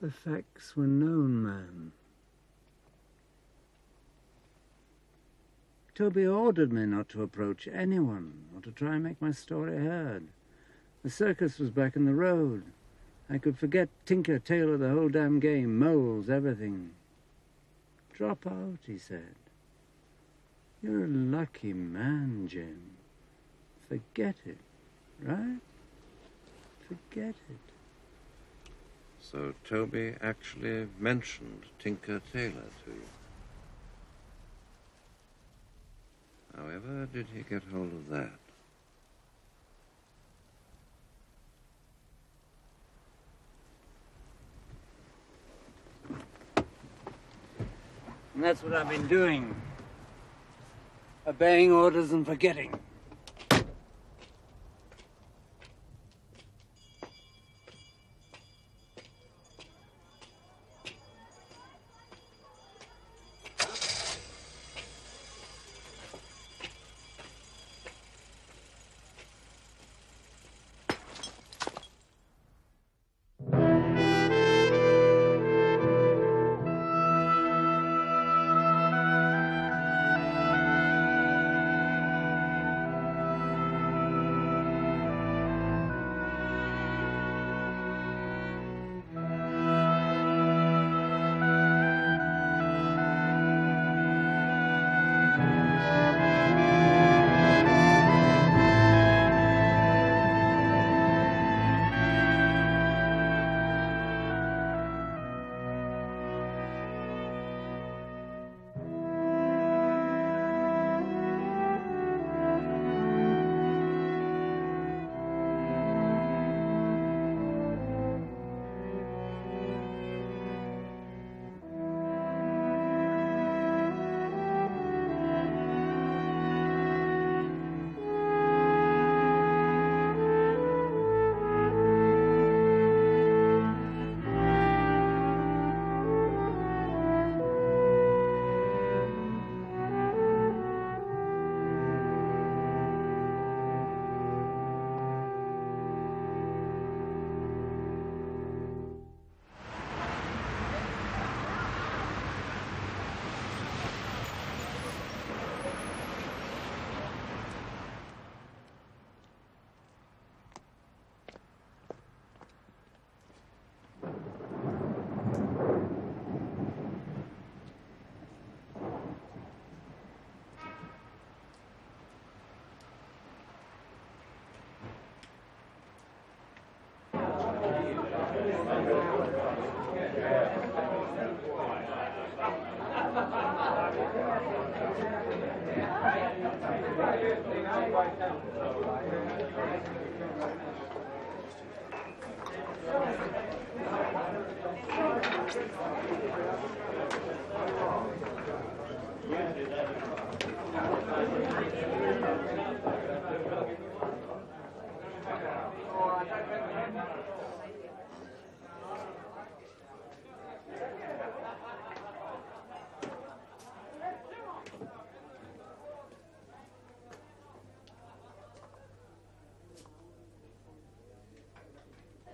The facts were known, man. Toby ordered me not to approach anyone or to try and make my story heard. The circus was back in the road. I could forget Tinker, Tailor, the whole damn game, moles, everything. Drop out, he said. You're a lucky man, Jim. Forget it, right? Forget it. So Toby actually mentioned Tinker Tailor to you. However did he get hold of that? And that's what I've been doing. Obeying orders and forgetting.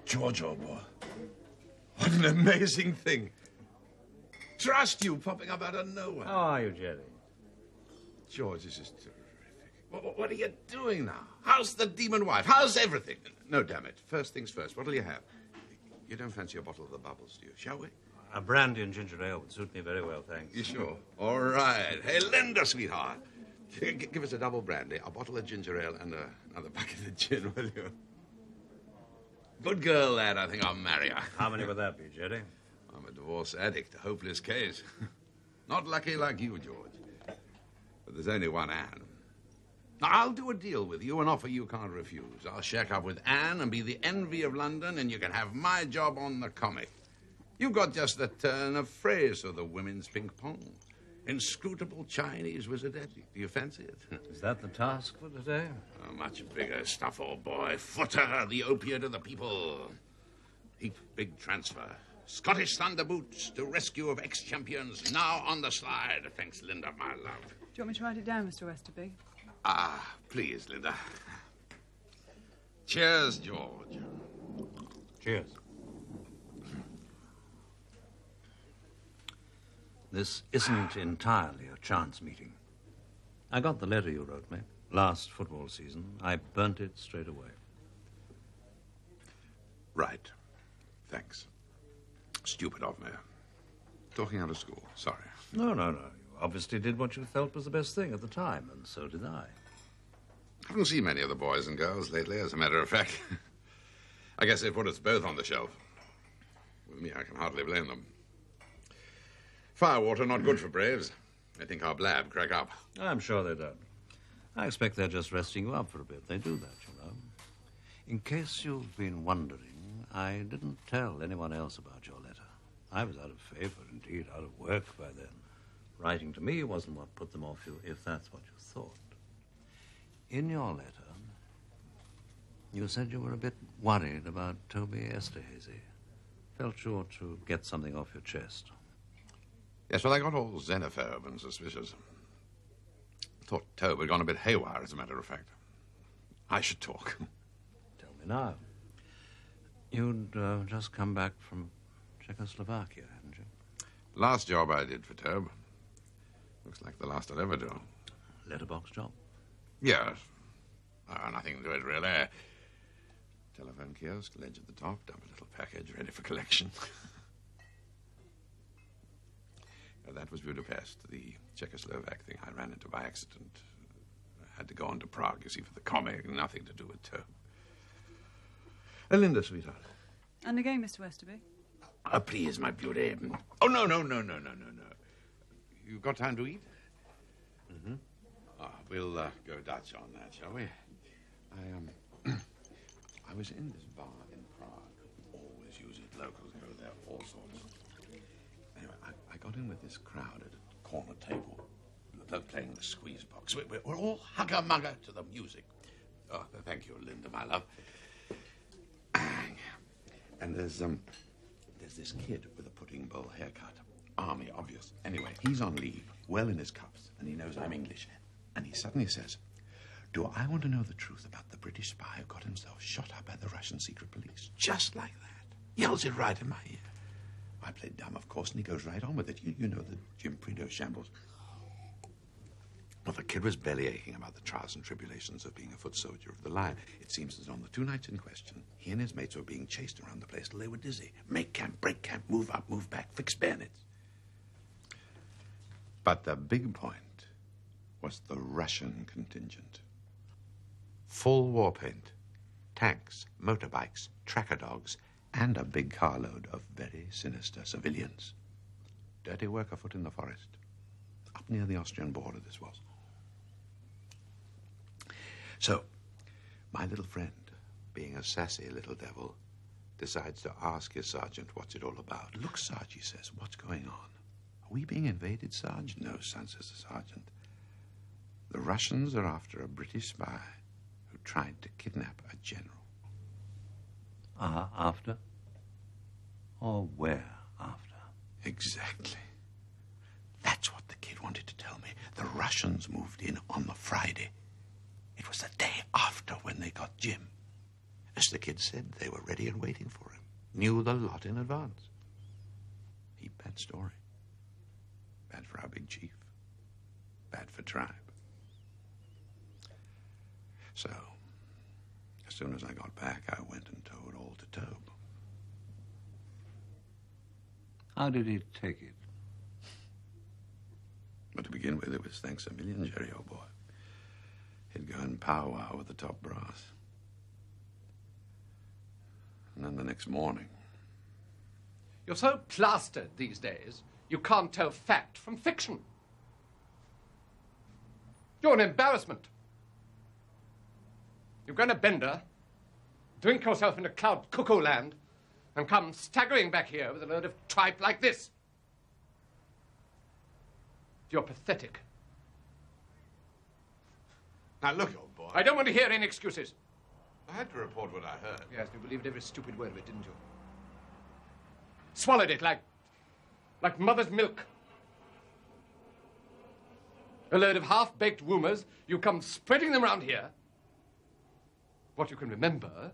George, old boy. What an amazing thing. Trust you popping up out of nowhere. How are you, Jerry? George, this is terrific. What are you doing now? How's the demon wife? How's everything? No, damn it. First things first. What'll you have? You don't fancy a bottle of the bubbles, do you? Shall we? A brandy and ginger ale would suit me very well, thanks. You sure? All right. Hey, Linda, sweetheart. Give us a double brandy, a bottle of ginger ale, and another bucket of gin, will you? Good girl, lad. I think I'll marry her. How many would that be, Jerry? I'm a divorce addict, a hopeless case. Not lucky like you, George. But there's only one Anne. Now, I'll do a deal with you, an offer you can't refuse. I'll shack up with Anne and be the envy of London, and you can have my job on the comic. You've got just the turn of phrase for the women's ping-pong. Inscrutable Chinese wizardetti. Do you fancy it? Is that the task for today? Oh, much bigger stuff, old boy. Footer, the opiate of the people. Heap big transfer. Scottish Thunder Boots to rescue of ex-champions, now on the slide. Thanks, Linda, my love. Do you want me to write it down, Mr. Westerby? Ah, please, Linda. Cheers, George. Cheers. This isn't entirely a chance meeting. I got the letter you wrote me last football season. I burnt it straight away. Right. Thanks. Stupid of me. Talking out of school. Sorry. No. You obviously did what you felt was the best thing at the time, and so did I. Haven't seen many of the boys and girls lately, as a matter of fact. I guess they put us both on the shelf. With me, I can hardly blame them. Firewater not good for braves. They think our blab crack up. I'm sure they don't. I expect they're just resting you up for a bit. They do that, you know. In case you've been wondering, I didn't tell anyone else about your letter. I was out of favor, indeed, out of work by then. Writing to me wasn't what put them off you, if that's what you thought. In your letter, you said you were a bit worried about Toby Esterhase. Felt sure to get something off your chest. Yes, well, I got all xenophobe and suspicious. Thought Toby had gone a bit haywire, as a matter of fact. I should talk. Tell me now. You'd just come back from Czechoslovakia, hadn't you? Last job I did for Toby. Looks like the last I'll ever do. Letterbox job? Yes. Nothing to it, really. Telephone kiosk, ledge at the top, dump a little package ready for collection. That was Budapest, the Czechoslovak thing I ran into by accident. I had to go on to Prague, you see, for the comic. Nothing to do with Toby. Linda, sweetheart. And again, Mr. Westerby. Please, my beauty. Oh, no. You've got time to eat? Mm-hmm. We'll go Dutch on that, shall we? I was in this bar in Prague. Always use it. Locals go there, all sorts. Anyway, I got in with this crowd at a corner table. They're playing the squeeze box. We're all hugger-mugger to the music. Oh, thank you, Linda, my love. And there's this kid with a pudding bowl haircut. Army, obvious. Anyway, he's on leave, well in his cups, and he knows I'm English. And he suddenly says, "Do I want to know the truth about the British spy who got himself shot up by the Russian secret police?" Just like that. Yells it right in my ear. I played dumb, of course, and he goes right on with it. You know the Jim Prideaux shambles. Well, the kid was belly-aching about the trials and tribulations of being a foot soldier of the line. It seems that on the 2 nights in question, he and his mates were being chased around the place till they were dizzy. Make camp, break camp, move up, move back, fix bayonets. But the big point was the Russian contingent. Full war paint, tanks, motorbikes, tracker dogs, and a big carload of very sinister civilians. Dirty work afoot in the forest. Up near the Austrian border, this was. So, my little friend, being a sassy little devil, decides to ask his sergeant what's it all about. "Look, Sarge," he says, "what's going on? Are we being invaded, Sarge?" "No, son," says the sergeant. "The Russians are after a British spy who tried to kidnap a general." After? Or where after? Exactly. That's what the kid wanted to tell me. The Russians moved in on the Friday. It was the day after when they got Jim. As the kid said, they were ready and waiting for him. Knew the lot in advance. Heap bad story. Bad for our big chief. Bad for tribe. So, as soon as I got back, I went and told all to Toby. How did he take it? But to begin with, it was thanks a million, Jerry, old boy. He'd go and powwow with the top brass. And then the next morning... You're so plastered these days, you can't tell fact from fiction. You're an embarrassment. You've gone a bender, drink yourself into cloud cuckoo land, and come staggering back here with a load of tripe like this. You're pathetic. Now, look, old boy. I don't want to hear any excuses. I had to report what I heard. Yes, you believed every stupid word of it, didn't you? Swallowed it like mother's milk. A load of half-baked rumours, you come spreading them around here. What you can remember,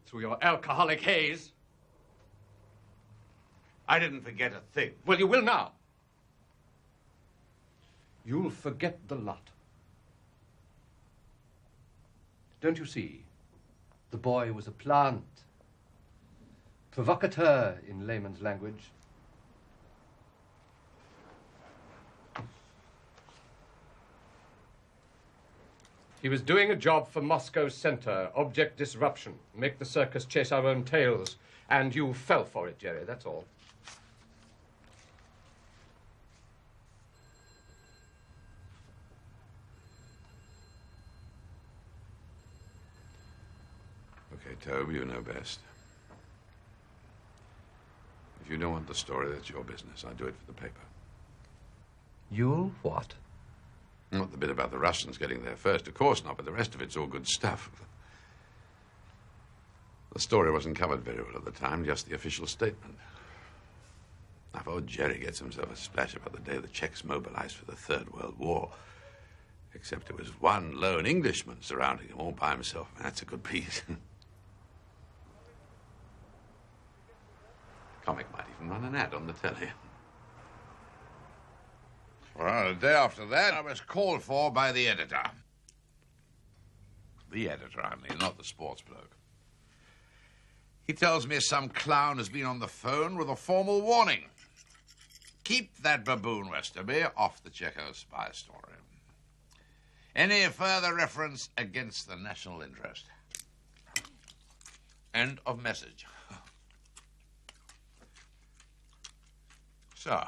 through your alcoholic haze. I didn't forget a thing. Well, you will now. you'll forget the lot. Don't you see? The boy was a plant. Provocateur, in layman's language. He was doing a job for Moscow Center, object disruption, make the circus chase our own tails, and you fell for it, Jerry, that's all. Okay, Toby, you know best. If you don't want the story, that's your business. I do it for the paper. You'll what? Not the bit about the Russians getting there first, of course not, but the rest of it's all good stuff. The story wasn't covered very well at the time, just the official statement. Now, if old Jerry gets himself a splash about the day the Czechs mobilized for the Third World War, except it was one lone Englishman surrounding him all by himself, that's a good piece. Comic might even run an ad on the telly. Well, the day after that, I was called for by the editor. The editor, I mean, not the sports bloke. He tells me some clown has been on the phone with a formal warning. Keep that baboon, Westerby, off the Checo spy story. Any further reference against the national interest. End of message. So,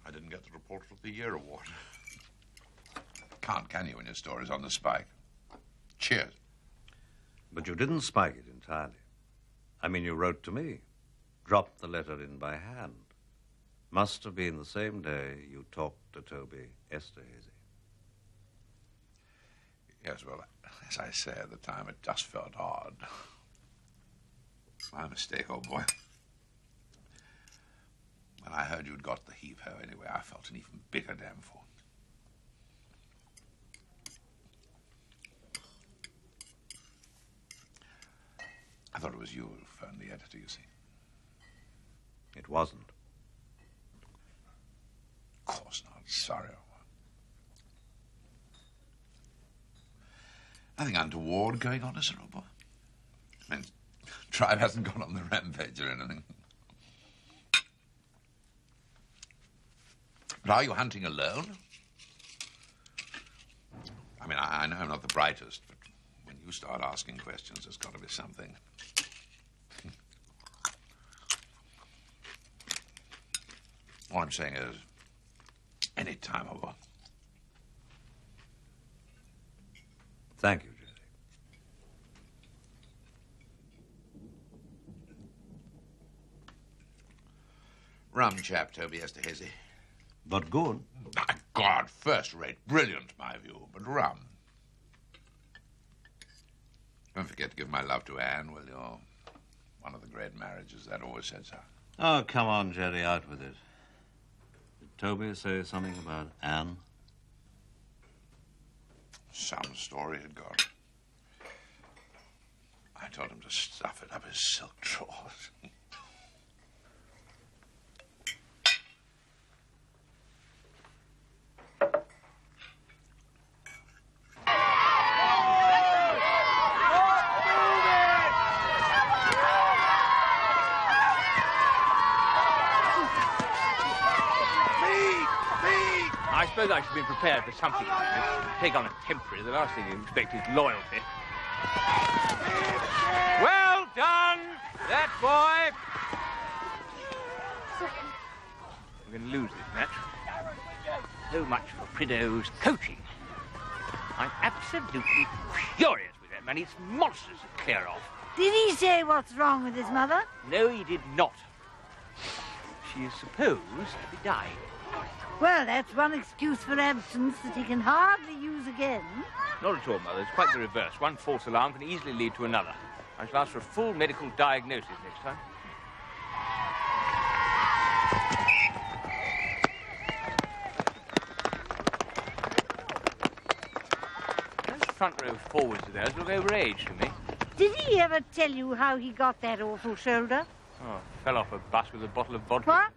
I didn't get the Reporter of the Year award. Can't, can you, when your story's on the spike? Cheers. But you didn't spike it entirely. I mean, you wrote to me. Dropped the letter in by hand. Must have been the same day you talked to Toby Esterhase. Yes, well, as I say at the time, it just felt odd. My mistake, old boy. When I heard you'd got the heave-ho anyway, I felt an even bigger damnful. I thought it was you who phoned the editor, you see. It wasn't. Of course not. Sorry, old boy. Nothing untoward going on, is there, old boy? I mean, Tribe hasn't gone on the rampage or anything. But are you hunting alone? I mean, I know I'm not the brightest, but when you start asking questions, there's got to be something. All I'm saying is, any time over. Thank you, Jerry. Rum chap, Toby Esterhase. But good. My God, first rate, brilliant, my view, but rum. Don't forget to give my love to Anne, will you? One of the great marriages, that always said so. Oh, come on, Jerry, out with it. Did Toby say something about Anne? Some story had got. I told him to stuff it up his silk drawers. I suppose I should be prepared for something like this. Take on a temporary, the last thing you expect is loyalty. Well done, that boy. We're going to lose this match. So much for Prideaux's coaching. I'm absolutely furious with that man. It's monstrous to clear off. Did he say what's wrong with his mother? No, he did not. She is supposed to be dying. Well, that's one excuse for absence that he can hardly use again. Not at all, Mother. It's quite the reverse. One false alarm can easily lead to another. I shall ask for a full medical diagnosis next time. Those front row forwards of theirs look overaged to me. Did he ever tell you how he got that awful shoulder? Oh, fell off a bus with a bottle of vodka. What?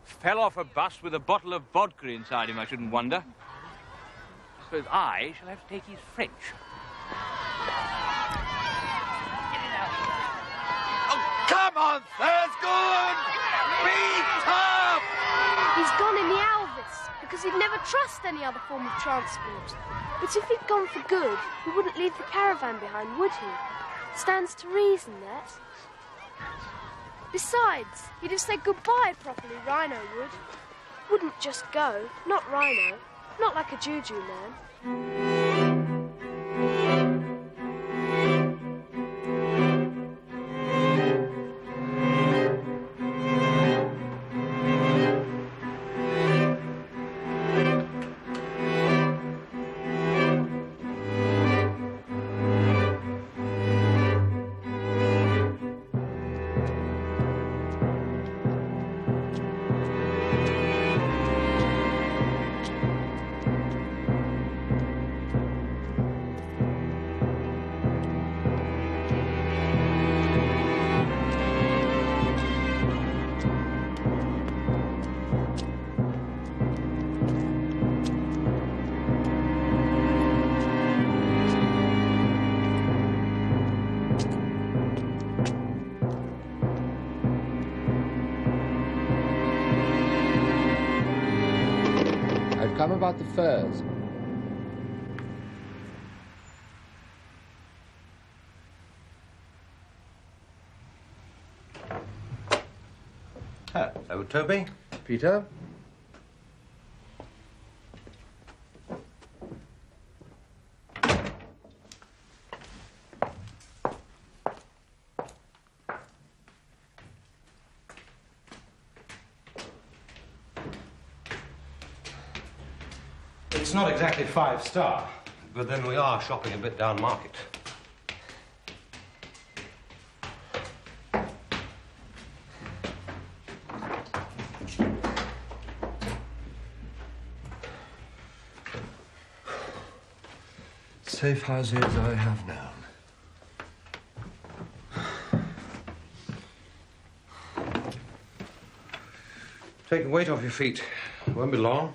Fell off a bus with a bottle of vodka inside him, I shouldn't wonder. suppose I shall have to take his French. Oh, come on, Thur's good! Be tough! He's gone in the Alvis because he'd never trust any other form of transport. But if he'd gone for good, he wouldn't leave the caravan behind, would he? Stands to reason, that. Besides, he'd have said goodbye properly, Rhino would. Wouldn't just go, not Rhino, not like a juju man. Come about the furs. Hello, Toby. Peter? It's not exactly 5-star, but then we are shopping a bit down market. Safe houses I have known. Take the weight off your feet. Won't be long.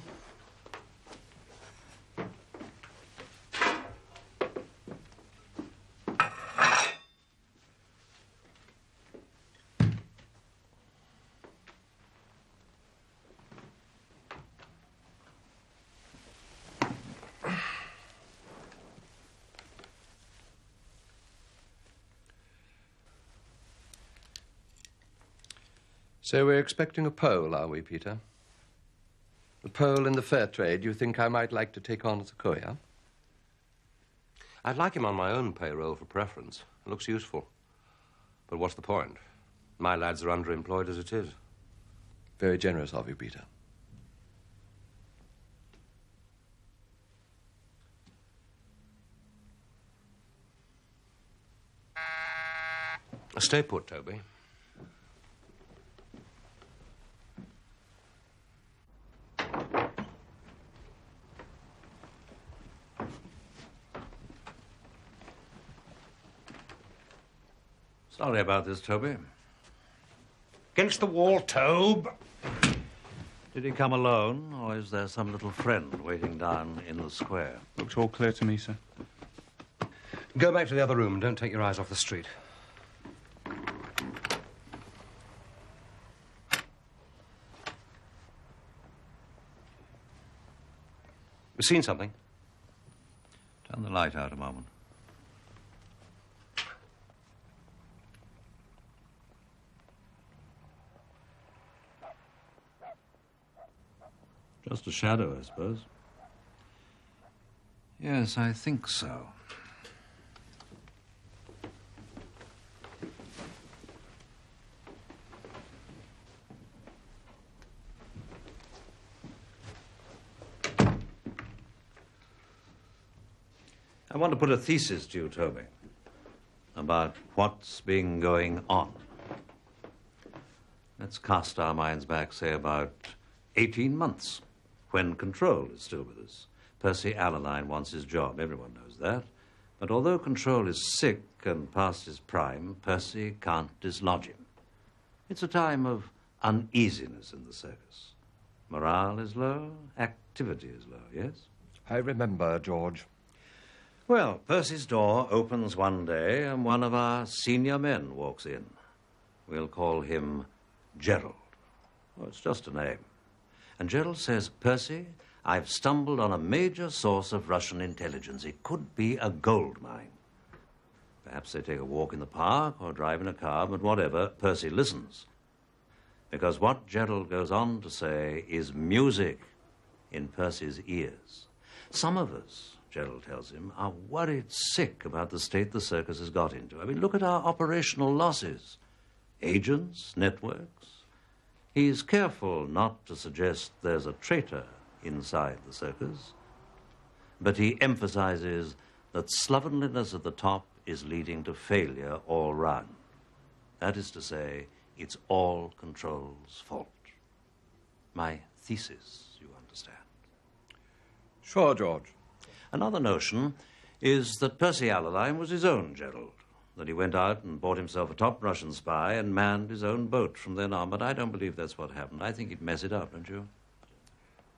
So we're expecting a Pole, are we, Peter? A Pole in the fur trade you think I might like to take on as a courier? I'd like him on my own payroll for preference. It looks useful. But what's the point? My lads are underemployed as it is. Very generous of you, Peter. Stay put, Toby. Sorry about this, Toby. Against the wall, Tobe. Did he come alone, or is there some little friend waiting down in the square? Looks all clear to me, sir. Go back to the other room and don't take your eyes off the street. We've seen something. Turn the light out a moment. Just a shadow, I suppose. Yes, I think so. I want to put a thesis to you, Toby, about what's been going on. Let's cast our minds back, say, about 18 months, when Control is still with us. Percy Allaline wants his job, everyone knows that. But although Control is sick and past his prime, Percy can't dislodge him. It's a time of uneasiness in the circus. Morale is low, activity is low, yes? I remember, George. Well, Percy's door opens one day and one of our senior men walks in. We'll call him Gerald. Oh, it's just a name. And Gerald says, Percy, I've stumbled on a major source of Russian intelligence. It could be a gold mine. Perhaps they take a walk in the park or drive in a car, but whatever, Percy listens. Because what Gerald goes on to say is music in Percy's ears. Some of us, Gerald tells him, are worried sick about the state the circus has got into. I mean, look at our operational losses. Agents, networks. He's careful not to suggest there's a traitor inside the circus, but he emphasizes that slovenliness at the top is leading to failure all round. That is to say, it's all control's fault. My thesis, you understand. Sure, George. Another notion is that Percy Allaline was his own Gerald, that he went out and bought himself a top Russian spy and manned his own boat from then on. But I don't believe that's what happened. I think he'd mess it up, don't you?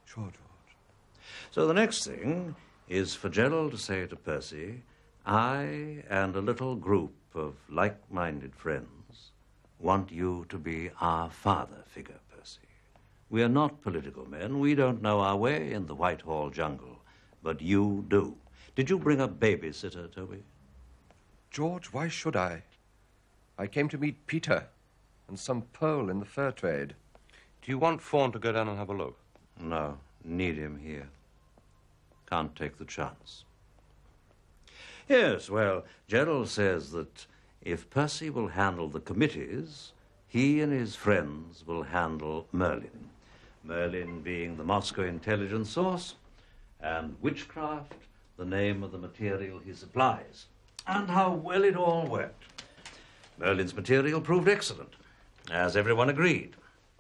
Sure, George. So the next thing is for Gerald to say to Percy, I and a little group of like-minded friends want you to be our father figure, Percy. We are not political men. We don't know our way in the Whitehall jungle, but you do. Did you bring a babysitter, Toby? George, why should I? I came to meet Peter and some Pole in the fur trade. Do you want Fawn to go down and have a look? No, need him here. Can't take the chance. Yes, well, Gerald says that if Percy will handle the committees, he and his friends will handle Merlin. Merlin being the Moscow intelligence source, and witchcraft the name of the material he supplies. And how well it all went. Merlin's material proved excellent, as everyone agreed,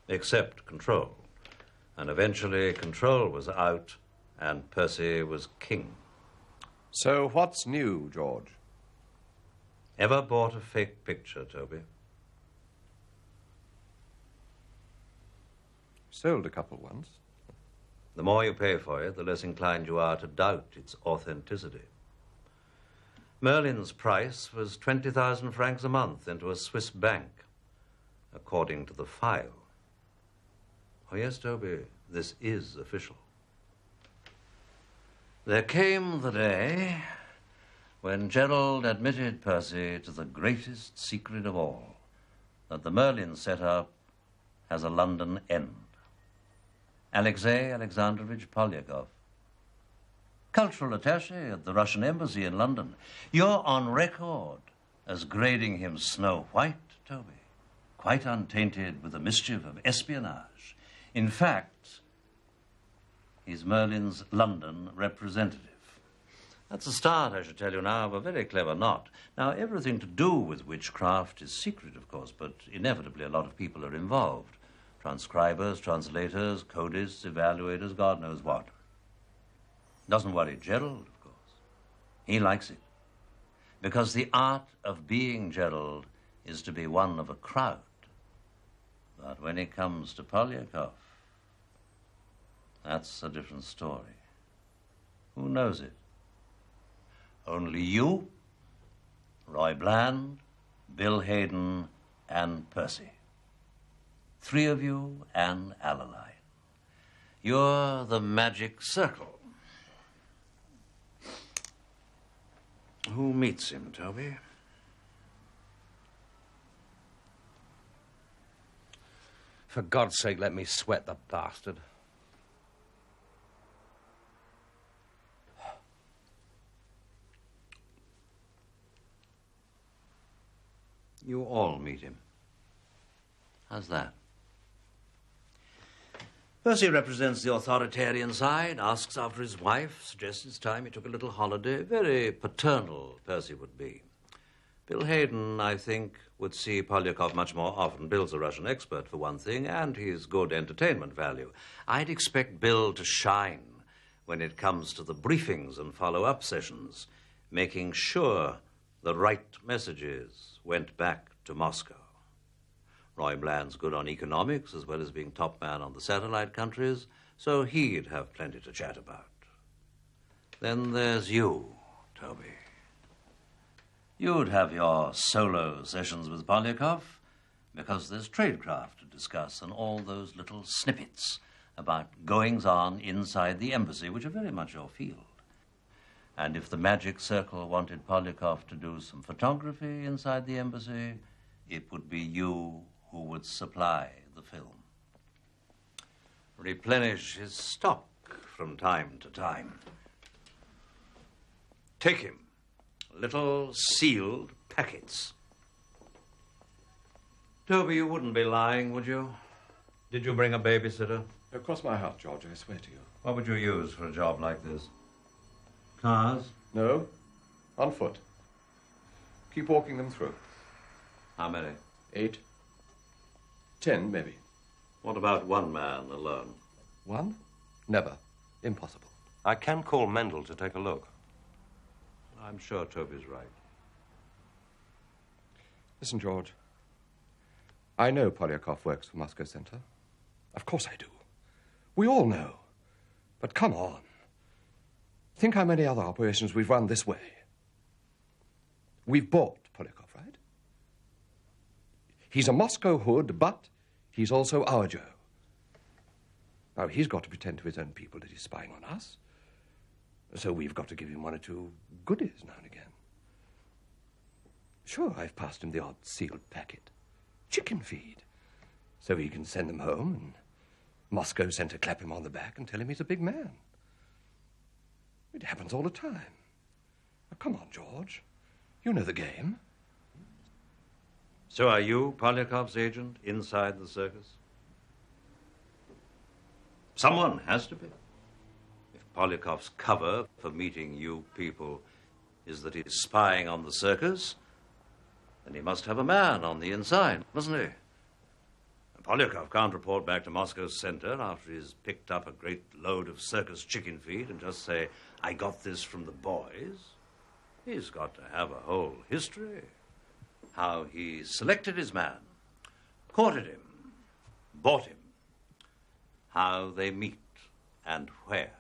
except Control. And eventually Control was out, and Percy was king. So what's new, George? Ever bought a fake picture, Toby? Sold a couple once. The more you pay for it, the less inclined you are to doubt its authenticity. Merlin's price was 20,000 francs a month into a Swiss bank, according to the file. Oh, yes, Toby, this is official. There came the day when Gerald admitted Percy to the greatest secret of all, that the Merlin setup has a London end. Alexei Alexandrovich Polyakov, cultural attaché at the Russian embassy in London. You're on record as grading him Snow White, Toby, quite untainted with the mischief of espionage. In fact, he's Merlin's London representative. That's a start, I should tell you now, of a very clever knot. Now, everything to do with witchcraft is secret, of course, but inevitably a lot of people are involved. Transcribers, translators, codists, evaluators, God knows what. Doesn't worry Gerald, of course. He likes it. Because the art of being Gerald is to be one of a crowd. But when it comes to Polyakov, that's a different story. Who knows it? Only you, Roy Bland, Bill Hayden, and Percy. 3 of you and Allaline. You're the magic circle. Who meets him, Toby? For God's sake, let me sweat the bastard. You all meet him. How's that? Percy represents the authoritarian side, asks after his wife, suggests it's time he took a little holiday. Very paternal, Percy would be. Bill Hayden, I think, would see Polyakov much more often. Bill's a Russian expert, for one thing, and he's good entertainment value. I'd expect Bill to shine when it comes to the briefings and follow-up sessions, making sure the right messages went back to Moscow. Roy Bland's good on economics as well as being top man on the satellite countries, so he'd have plenty to chat about. Then there's you, Toby. You'd have your solo sessions with Polyakov because there's tradecraft to discuss and all those little snippets about goings-on inside the embassy, which are very much your field. And if the Magic Circle wanted Polyakov to do some photography inside the embassy, it would be you who would supply the film. Replenish his stock from time to time. Take him. Little sealed packets. Toby, you wouldn't be lying, would you? Did you bring a babysitter? Cross my heart, George, I swear to you. What would you use for a job like this? Cars? No, on foot. Keep walking them through. How many? 8. 10, maybe. What about one man alone? One? Never. Impossible. I can call Mendel to take a look. I'm sure Toby's right. Listen, George. I know Polyakov works for Moscow Center. Of course I do. We all know. But come on. Think how many other operations we've run this way. We've bought Polyakov, right? He's a Moscow hood, but he's also our Joe. Now, he's got to pretend to his own people that he's spying on us. So we've got to give him one or two goodies now and again. Sure, I've passed him the odd sealed packet. Chicken feed. So he can send them home and Moscow Center clap him on the back and tell him he's a big man. It happens all the time. Now, come on, George. You know the game. So are you Polyakov's agent inside the circus? Someone has to be. If Polyakov's cover for meeting you people is that he's spying on the circus, then he must have a man on the inside, mustn't he? And Polyakov can't report back to Moscow Center after he's picked up a great load of circus chicken feed and just say, I got this from the boys. He's got to have a whole history. How he selected his man, courted him, bought him, how they meet and where.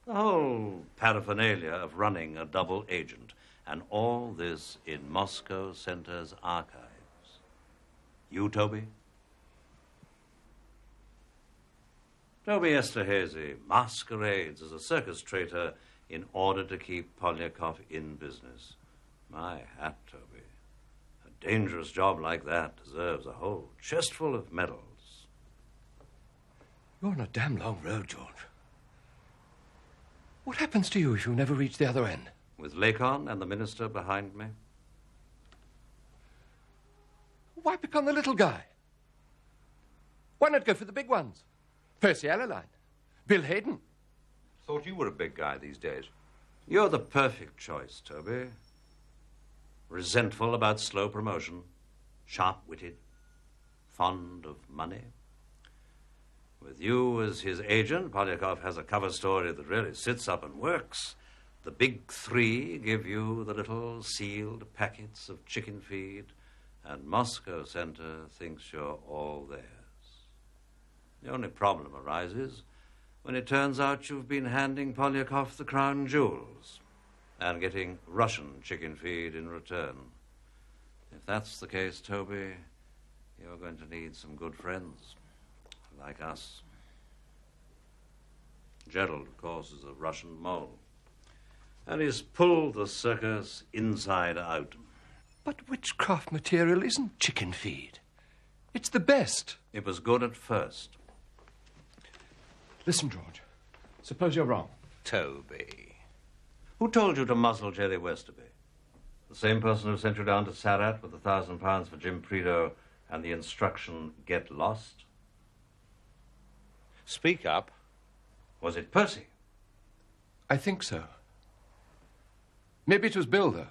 The whole paraphernalia of running a double agent, and all this in Moscow Center's archives. You, Toby? Toby Esterhase masquerades as a circus traitor in order to keep Polyakov in business. My hat, Toby. A dangerous job like that deserves a whole chestful of medals. You're on a damn long road, George. What happens to you if you never reach the other end? With Lacon and the minister behind me? Why pick on the little guy? Why not go for the big ones? Percy Alleline, Bill Hayden. Thought you were a big guy these days. You're the perfect choice, Toby. Resentful about slow promotion, sharp-witted, fond of money. With you as his agent, Polyakov has a cover story that really sits up and works. The big three give you the little sealed packets of chicken feed, and Moscow Center thinks you're all theirs. The only problem arises when it turns out you've been handing Polyakov the crown jewels and getting Russian chicken feed in return. If that's the case, Toby, you're going to need some good friends, like us. Gerald, of course, is a Russian mole, and he's pulled the circus inside out. But witchcraft material isn't chicken feed. It's the best. It was good at first. Listen, George. Suppose you're wrong. Toby. Who told you to muzzle Jerry Westerby? The same person who sent you down to Sarat with £1,000 for Jim Prideaux and the instruction, get lost? Speak up. Was it Percy? I think so. Maybe it was Bill, though.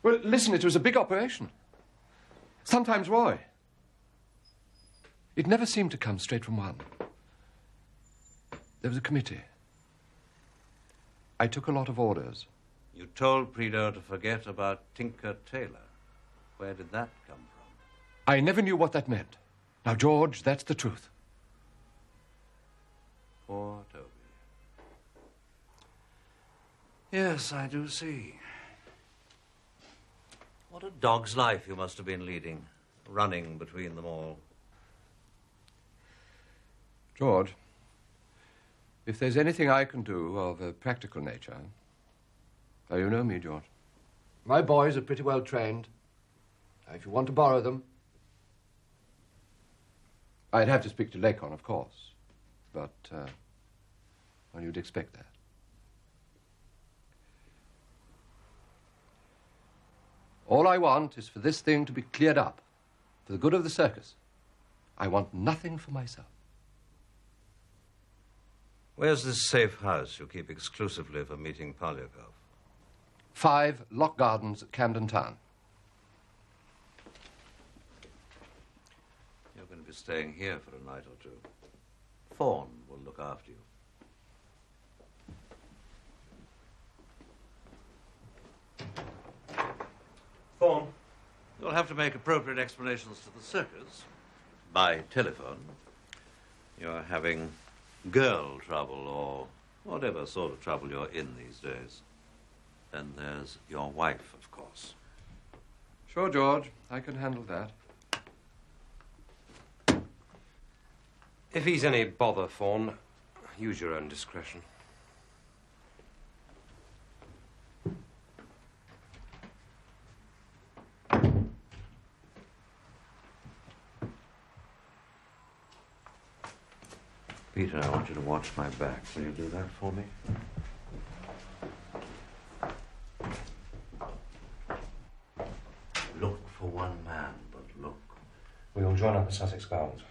Well, listen, it was a big operation. Sometimes Roy. It never seemed to come straight from one. There was a committee. I took a lot of orders. You told Prideaux to forget about Tinker Tailor. Where did that come from? I never knew what that meant. Now, George, that's the truth. Poor Toby. Yes, I do see. What a dog's life you must have been leading, running between them all. George, if there's anything I can do of a practical nature... Oh, you know me, George. My boys are pretty well trained. If you want to borrow them... I'd have to speak to Lacon, of course. But, well, you'd expect that. All I want is for this thing to be cleared up, for the good of the circus. I want nothing for myself. Where's this safe house you keep exclusively for meeting Polyakov? 5 Lock Gardens at Camden Town. You're going to be staying here for a night or two. Fawn will look after you. Fawn. You'll have to make appropriate explanations to the circus by telephone. You're having girl trouble or whatever sort of trouble you're in these days. Then there's your wife, of course. Sure, George. I can handle that. If he's any bother, Fawn, use your own discretion. Peter, I want you to watch my back. Will you do that for me? Look for one man, but look. We will join up at Sussex Gardens.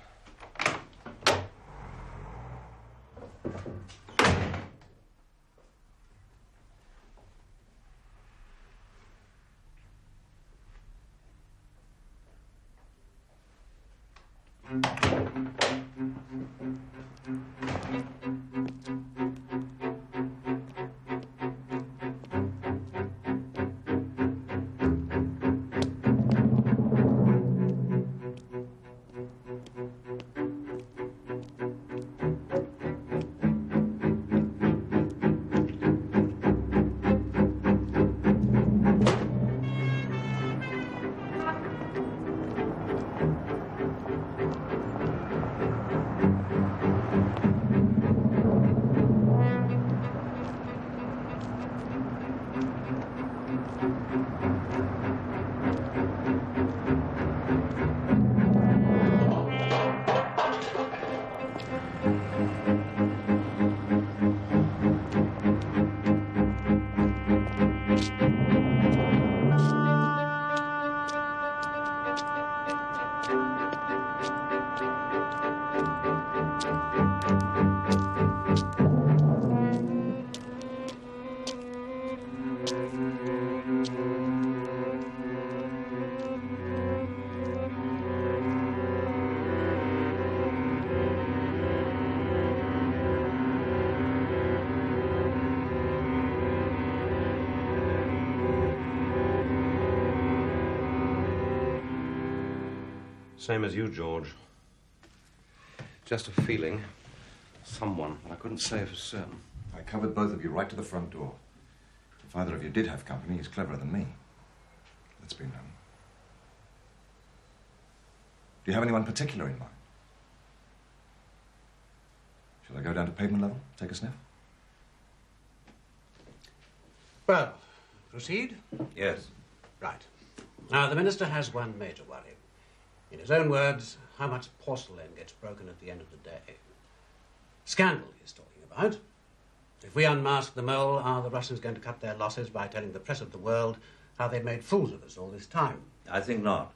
Same as you, George. Just a feeling. Someone, but I couldn't say for certain. I covered both of you right to the front door. If either of you did have company, he's cleverer than me. Let's be known. Do you have anyone particular in mind? Shall I go down to pavement level, take a sniff? Well, proceed? Yes. Right. Now, the Minister has one major worry. In his own words, how much porcelain gets broken at the end of the day. Scandal he's talking about. If we unmask the mole, are the Russians going to cut their losses by telling the press of the world how they've made fools of us all this time? I think not.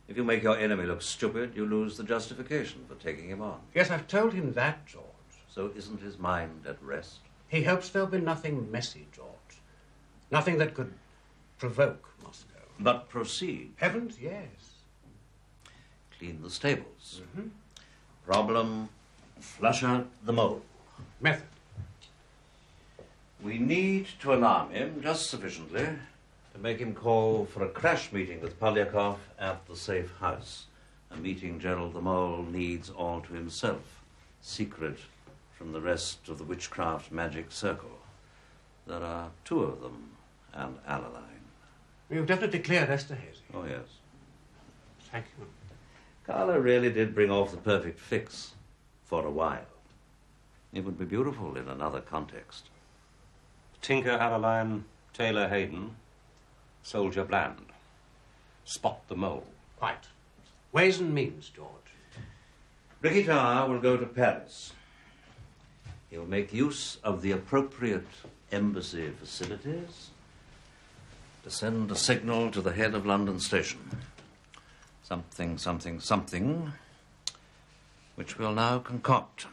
If you make your enemy look stupid, you lose the justification for taking him on. Yes, I've told him that, George. So isn't his mind at rest? He hopes there'll be nothing messy, George. Nothing that could provoke Moscow. But proceed. Heavens, yes. Clean the stables. Mm-hmm. Problem, flush out the mole. Method. We need to alarm him just sufficiently to make him call for a crash meeting with Polyakov at the safe house. A meeting Gerald the Mole needs all to himself, secret from the rest of the witchcraft magic circle. There are two of them, and Alaline. You've definitely cleared Esterhase. Oh, yes. Thank you. Carla really did bring off the perfect fix for a while. It would be beautiful in another context. Tinker Alaline, Tailor Hayden, Soldier Bland. Spot the mole. Quite. Ways and means, George. Ricki Tarr will go to Paris. He'll make use of the appropriate embassy facilities to send a signal to the head of London Station. Something, something, something, which we'll now concoct.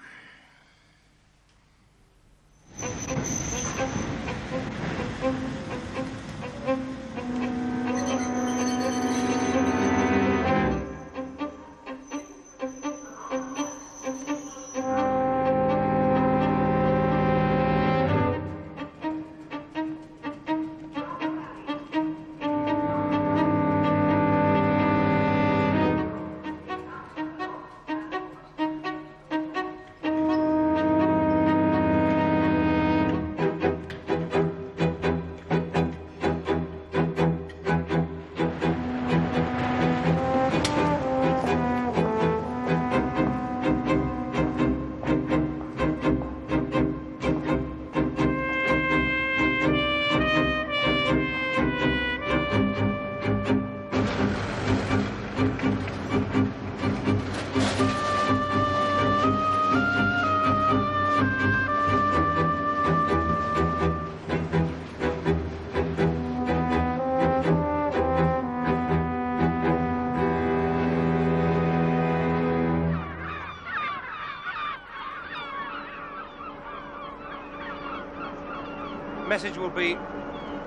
Message will be,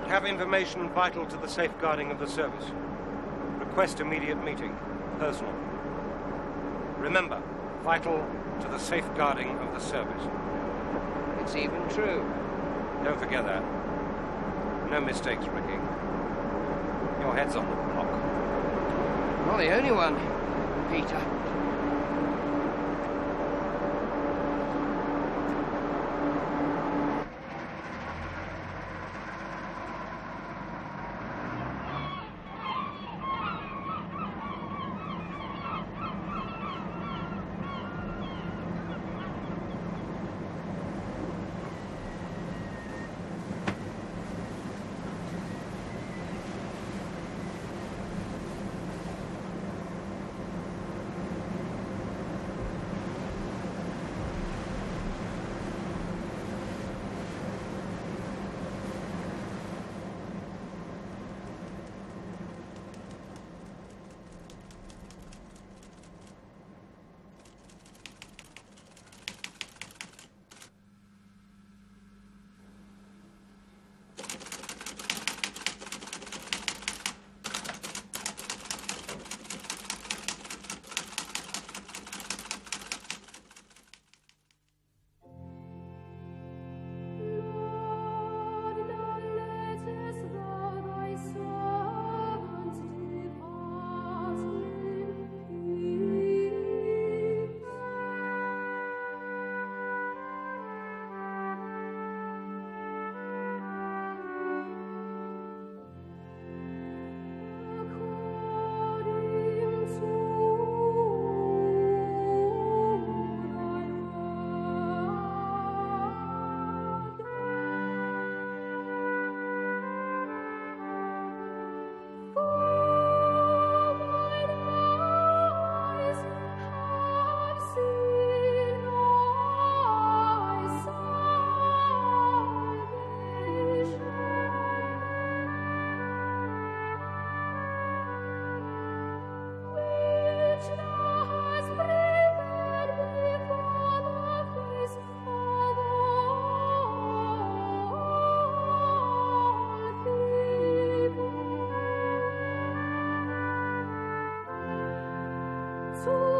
have information vital to the safeguarding of the service. Request immediate meeting. Personal. Remember, vital to the safeguarding of the service. It's even true. Don't forget that. No mistakes, Ricki. Your head's on the block. Not the only one, Peter. So